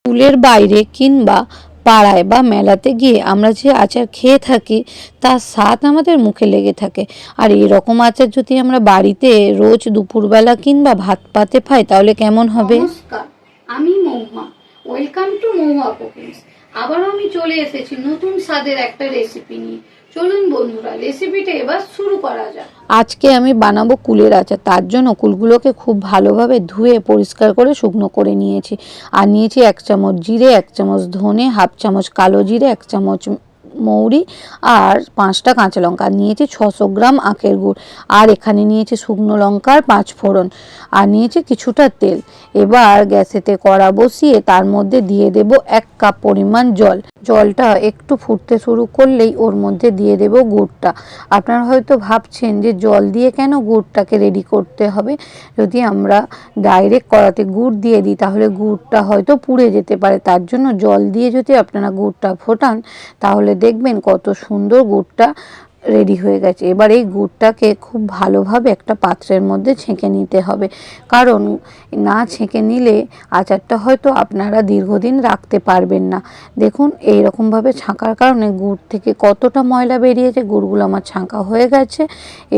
স্কুলের বাইরে কিংবা পাড়ায় বা মেলাতে গিয়ে আমরা যে আচার খেয়ে থাকি তার স্বাদ আমাদের মুখে লেগে থাকে। আর এরকম আচার যদি আমরা বাড়িতে রোজ দুপুরবেলা কিংবা ভাত পাতে পাই তাহলে কেমন হবে। নমস্কার, আমি Mahua. Welcome to Mahua cookings. আবারও আমি চলে এসেছি নতুন স্বাদের একটা রেসিপি নিয়ে। চলুন বন্ধুরা, রেসিপিটা এবার শুরু করা যাক। আজকে আমি বানাবো কুলের আচার। তার জন্য কুলগুলোকে খুব ভালোভাবে ধুয়ে পরিষ্কার করে শুকনো করে নিয়েছি। আর নিয়েছি 1 চামচ জিরে, 1 চামচ ধনে, হাফ চামচ কালো জিরে, 1 চামচ মৌরি আর 5টা কাঁচা লঙ্কা। নিয়েছি 600 গ্রাম আখের গুড়। আর এখানে নিয়েছি শুকনো লঙ্কার 5 ফোড়ন। আর নিয়েছি কিছুটা তেল। এবার গ্যাসেতে কড়া বসিয়ে তার মধ্যে দিয়ে দেব 1 কাপ পরিমাণ জল। জলটা একটু ফুটতে শুরু করলেই ওর মধ্যে দিয়ে দেব গুড়টা। আপনারা হয়তো ভাবছেন যে জল দিয়ে কেন গুড়টাকে রেডি করতে হবে। যদি আমরা ডাইরেক্ট কড়াতে গুড় দিয়ে দিই তাহলে গুড়টা হয়তো পুড়ে যেতে পারে। তার জন্য জল দিয়ে যদি আপনারা গুড়টা ফোটান তাহলে দেখবেন কত সুন্দর গুড়টা রেডি হয়ে গেছে। এবার এই গুড়টাকে খুব ভালোভাবে একটা পাত্রের মধ্যে ছেঁকে নিতে হবে, কারণ না ছেঁকে নিলে আচারটা হয়তো আপনারা দীর্ঘদিন রাখতে পারবেন না। দেখুন এইরকমভাবে ছাঁকার কারণে গুড় থেকে কতটা ময়লা বেরিয়েছে। গুড়গুলো আমার ছাঁকা হয়ে গেছে।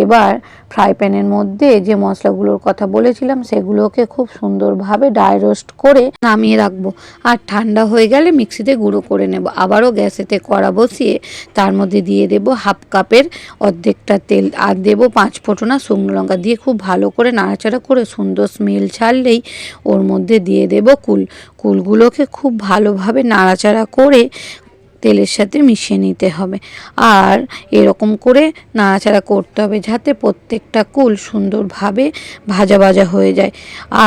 এবার ফ্রাই প্যানের মধ্যে যে মশলাগুলোর কথা বলেছিলাম সেগুলোকে খুব সুন্দরভাবে ড্রাই রোস্ট করে নামিয়ে রাখবো। আর ঠান্ডা হয়ে গেলে মিক্সিতে গুঁড়ো করে নেব। আবারও গ্যাসেতে কড়া বসিয়ে তার মধ্যে দিয়ে দেব হাফ কাপের অর্ধেকটা তেল। আর দেব 5 ফোঁটনা শুকনো লঙ্কা। দিয়ে খুব ভালো করে নাড়াচাড়া করে সুন্দর স্মেল ছাড়লেই ওর মধ্যে দিয়ে দেব কুলগুলোকে খুব ভালোভাবে নাড়াচাড়া করে তেলের সাথে মিশিয়ে নিতে হবে। আর এরকম করে নাড়াচাড়া করতে হবে যাতে প্রত্যেকটা কুল সুন্দরভাবে ভাজা ভাজা হয়ে যায়।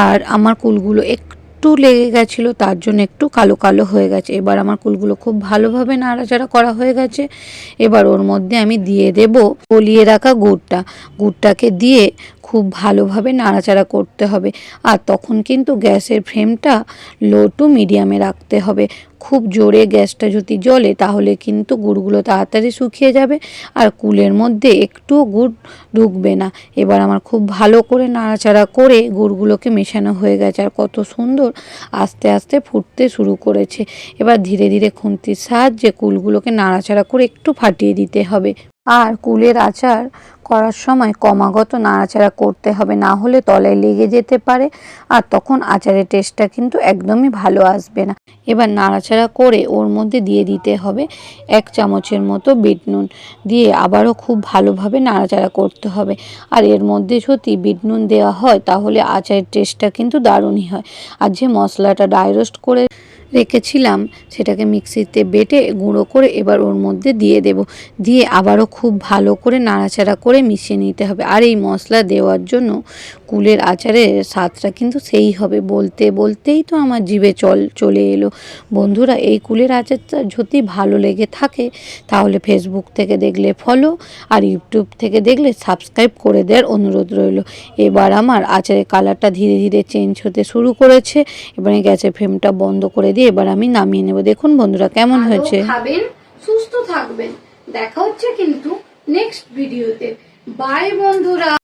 আর আমার কুলগুলো একটু লেগে গেছিলো, তার জন্য একটু কালো কালো হয়ে গেছে। এবার আমার কুলগুলো খুব ভালোভাবে নাড়াচাড়া করা হয়ে গেছে। এবার ওর মধ্যে আমি দিয়ে দেব গলিয়ে রাখা গুড়টাকে দিয়ে খুব ভালোভাবে নাড়াচাড়া করতে হবে। আর তখন কিন্তু গ্যাসের ফ্লেমটা লো টু মিডিয়ামে রাখতে হবে। খুব জোরে গ্যাসটা যদি জ্বলে তাহলে কিন্তু গুড়গুলো তাড়াতাড়ি শুকিয়ে যাবে আর কুলের মধ্যে একটুও গুড় ঢুকবে না। এবার আমার খুব ভালো করে নাড়াচাড়া করে গুড়গুলোকে মেশানো হয়ে গেছে আর কত সুন্দর আস্তে আস্তে ফুটতে শুরু করেছে। এবার ধীরে ধীরে খুন্তির সাহায্যে কুলগুলোকে নাড়াচাড়া করে একটু ফাটিয়ে দিতে হবে। আর কুলের আচার করার সময় ক্রমাগত নাড়াচাড়া করতে হবে, না হলে তলায় লেগে যেতে পারে আর তখন আচারের টেস্টটা কিন্তু একদমই ভালো আসবে না। এবার নাড়াচাড়া করে ওর মধ্যে দিয়ে দিতে হবে 1 চামচের মতো বিট নুন। দিয়ে আবারও খুব ভালোভাবে নাড়াচাড়া করতে হবে। আর এর মধ্যে যদি বিট নুন দেওয়া হয় তাহলে আচারের টেস্টটা কিন্তু দারুণই হয়। আর যে মশলাটা ড্রাই রোস্ট করে রেখেছিলাম সেটাকে মিক্সিতে বেটে গুঁড়ো করে এবার ওর মধ্যে দিয়ে দেব। দিয়ে আবারও খুব ভালো করে নাড়াচাড়া করে মিশিয়ে নিতে হবে। আর এই মশলা দেওয়ার জন্য কুলের আচারের স্বাদটা কিন্তু সেই হবে। বলতে বলতেই তো আমার জিভে চলে এলো। বন্ধুরা, এই কুলের আচারটা যদি ভালো লেগে থাকে তাহলে ফেসবুক থেকে দেখলে ফলো আর ইউটিউব থেকে দেখলে সাবস্ক্রাইব করে দেওয়ার অনুরোধ রইল। এবার আমার আচারের কালারটা ধীরে ধীরে চেঞ্জ হতে শুরু করেছে। এবারে গ্যাসের ফ্লেমটা বন্ধ করে দিয়ে এবার আমি নামিয়ে নেব। দেখুন বন্ধুরা কেমন হয়েছে। খাবেন, সুস্থ থাকবেন। দেখা হচ্ছে কিন্তু নেক্সট ভিডিওতে। বাই বন্ধুরা।